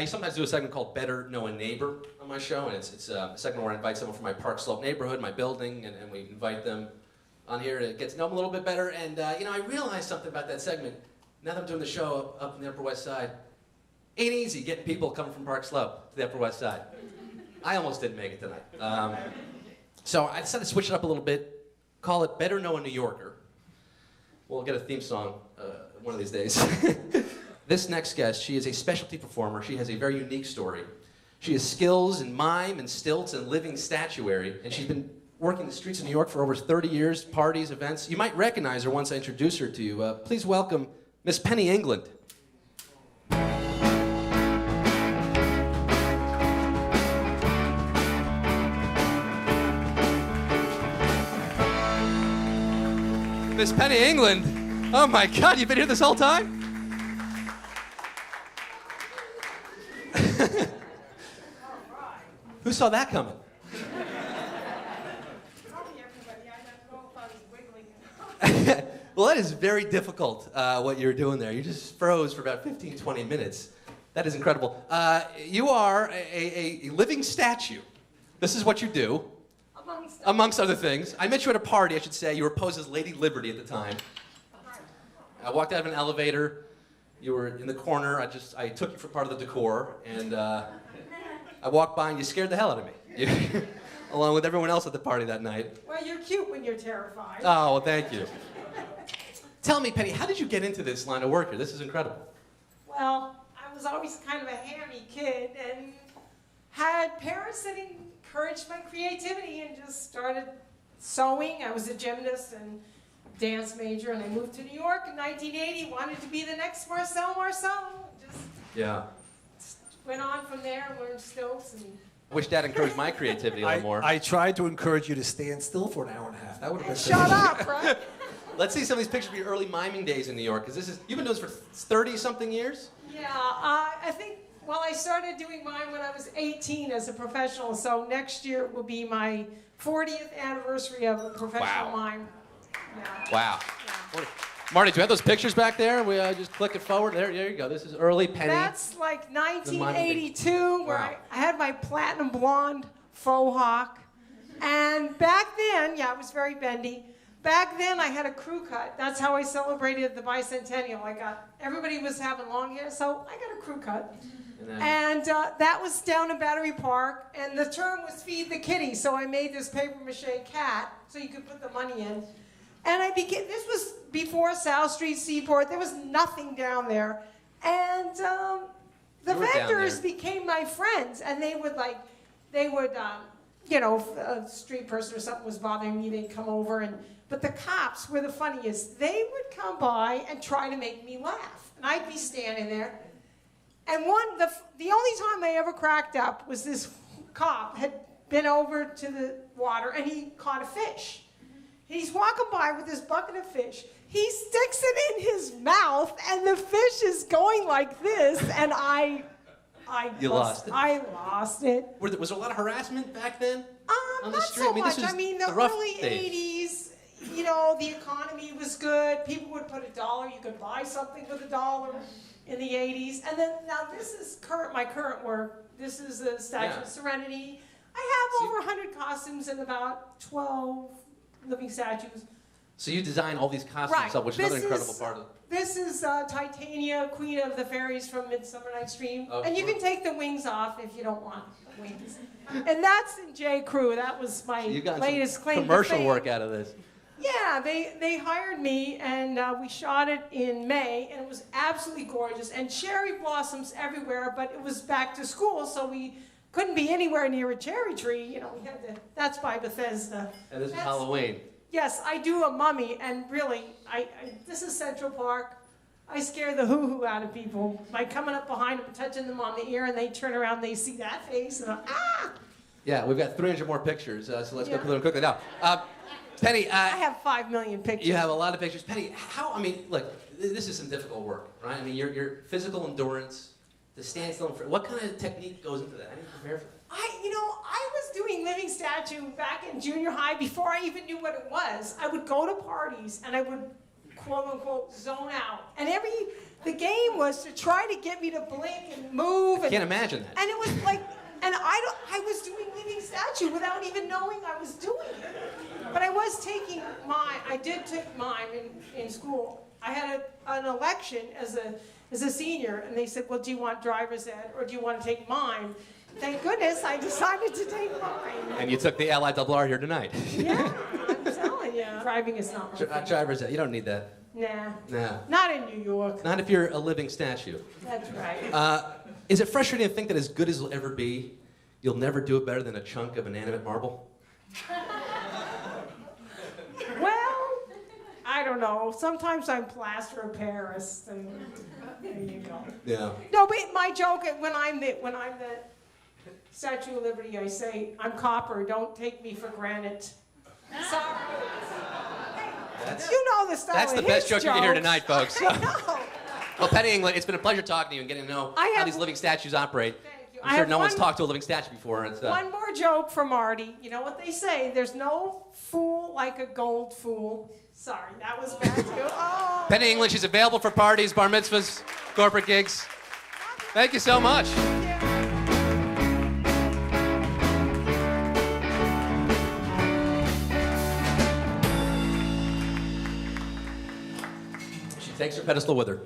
I sometimes do a segment called Better Know a Neighbor on my show, and it's a segment where I invite someone from my Park Slope neighborhood, my building, and we invite them on here to get to know them a little bit better. And you know, I realized something about that segment. Now that I'm doing the show up in the Upper West Side, ain't easy getting people coming from Park Slope to the Upper West Side. I almost didn't make it tonight. So I decided to switch it up a little bit, call it Better Know a New Yorker. We'll get a theme song one of these days. This next guest, she is a specialty performer. She has a very unique story. She has skills in mime and stilts and living statuary, and she's been working the streets of New York for over 30 years, parties, events. You might recognize her once I introduce her to you. Please welcome Miss Penny England. Miss Penny England. Oh my God, you've been here this whole time? Who saw that coming? Well, that is very difficult, what you're doing there. You just froze for about 15, 20 minutes. That is incredible. You are a living statue. This is what you do. Amongst other things. I met you at a party, I should say. You were posed as Lady Liberty at the time. I walked out of an elevator. You were in the corner. I took you for part of the decor, and I walked by and you scared the hell out of me. Along with everyone else at the party that night. Well, you're cute when you're terrified. Oh, well, thank you. Tell me, Penny, how did you get into this line of work here? This is incredible. Well, I was always kind of a hammy kid and had parents that encouraged my creativity and just started sewing. I was a gymnast and dance major, and I moved to New York in 1980, wanted to be the next Marcel Marceau. Just went on from there and learned stilts. And I wish Dad encouraged my creativity a little more. I tried to encourage you to stand still for an hour and a half. That would have been shut up, right? Let's see some of these pictures of your early miming days in New York, because you've been doing this for 30-something years? Yeah, I think, well, I started doing mime when I was 18 as a professional, so next year will be my 40th anniversary of a professional mime. Yeah. Wow. Yeah. Marty, do you have those pictures back there? We just click it forward. There you go. This is early Penny. That's like 1982, where I had my platinum blonde faux hawk. And back then, yeah, it was very bendy. Back then, I had a crew cut. That's how I celebrated the bicentennial. Everybody was having long hair, so I got a crew cut. And that was down in Battery Park, and the term was feed the kitty, so I made this papier-mâché cat so you could put the money in. And this was before South Street Seaport. There was nothing down there. And the vendors became my friends, and they would, a street person or something was bothering me, they'd come over, but the cops were the funniest. They would come by and try to make me laugh. And I'd be standing there. And the only time I ever cracked up was this cop had been over to the water and he caught a fish. He's walking by with this bucket of fish. He sticks it in his mouth and the fish is going like this, and I lost it. Was there a lot of harassment back then? On the not street? so much. The early days. 80s, the economy was good. People would put $1. You could buy something with $1 in the 80s. And then, now this is my current work. This is the Statue of Serenity. I have over 100 costumes and about 12 living statues. So you design all these costumes up, which is another incredible part of it. This is Titania, Queen of the Fairies from Midsummer Night's Dream. And you can take the wings off if you don't want the wings. And that's in J.CREW. That was my latest claim to fame. Commercial work out of this. Yeah, they hired me, and we shot it in May, and it was absolutely gorgeous. And cherry blossoms everywhere, but it was back to school, so we couldn't be anywhere near a cherry tree. We had that's by Bethesda. And this is Halloween. Yes, I do a mummy, and really, this is Central Park. I scare the hoo-hoo out of people by coming up behind them, touching them on the ear, and they turn around, they see that face, and Yeah, we've got 300 more pictures, so let's go through them quickly. Now, Penny, I have 5 million pictures. You have a lot of pictures. Penny, look, this is some difficult work, right? Your physical endurance, the stand still, what kind of technique goes into that? How do you prepare for that? I was doing living statue back in junior high before I even knew what it was. I would go to parties and I would, quote unquote, zone out. And every The game was to try to get me to blink and move. I can't imagine that. And it was like, and I was doing living statue without even knowing I was doing it. But I was taking mime. I did take mime in school. I had an election as a senior, and they said, well, do you want driver's ed or do you want to take mime? Thank goodness I decided to take mime. And you took the ALABASTER here tonight. Yeah, I'm telling you. Driving is not my thing. Driver's ed, you don't need that. Nah. No. Not in New York. Not if you're a living statue. That's right. Is it frustrating to think that as good as you'll ever be, you'll never do it better than a chunk of inanimate marble? Well, I don't know. Sometimes I'm plaster of Paris, and there you go. Yeah. No, but my joke when I'm the Statue of Liberty, I say I'm copper. Don't take me for granite. Sorry. You know the style. That's of the best his joke you can hear jokes. tonight, folks. I know. Well, Penny England, it's been a pleasure talking to you and getting to know how these living statues operate. Thank you. I'm sure no one's talked to a living statue before. One more joke for Marty. You know what they say? There's no fool like a gold fool. Sorry, that was bad too. Oh. Penny English is available for parties, bar mitzvahs, corporate gigs. Thank you so much. She takes her pedestal with her.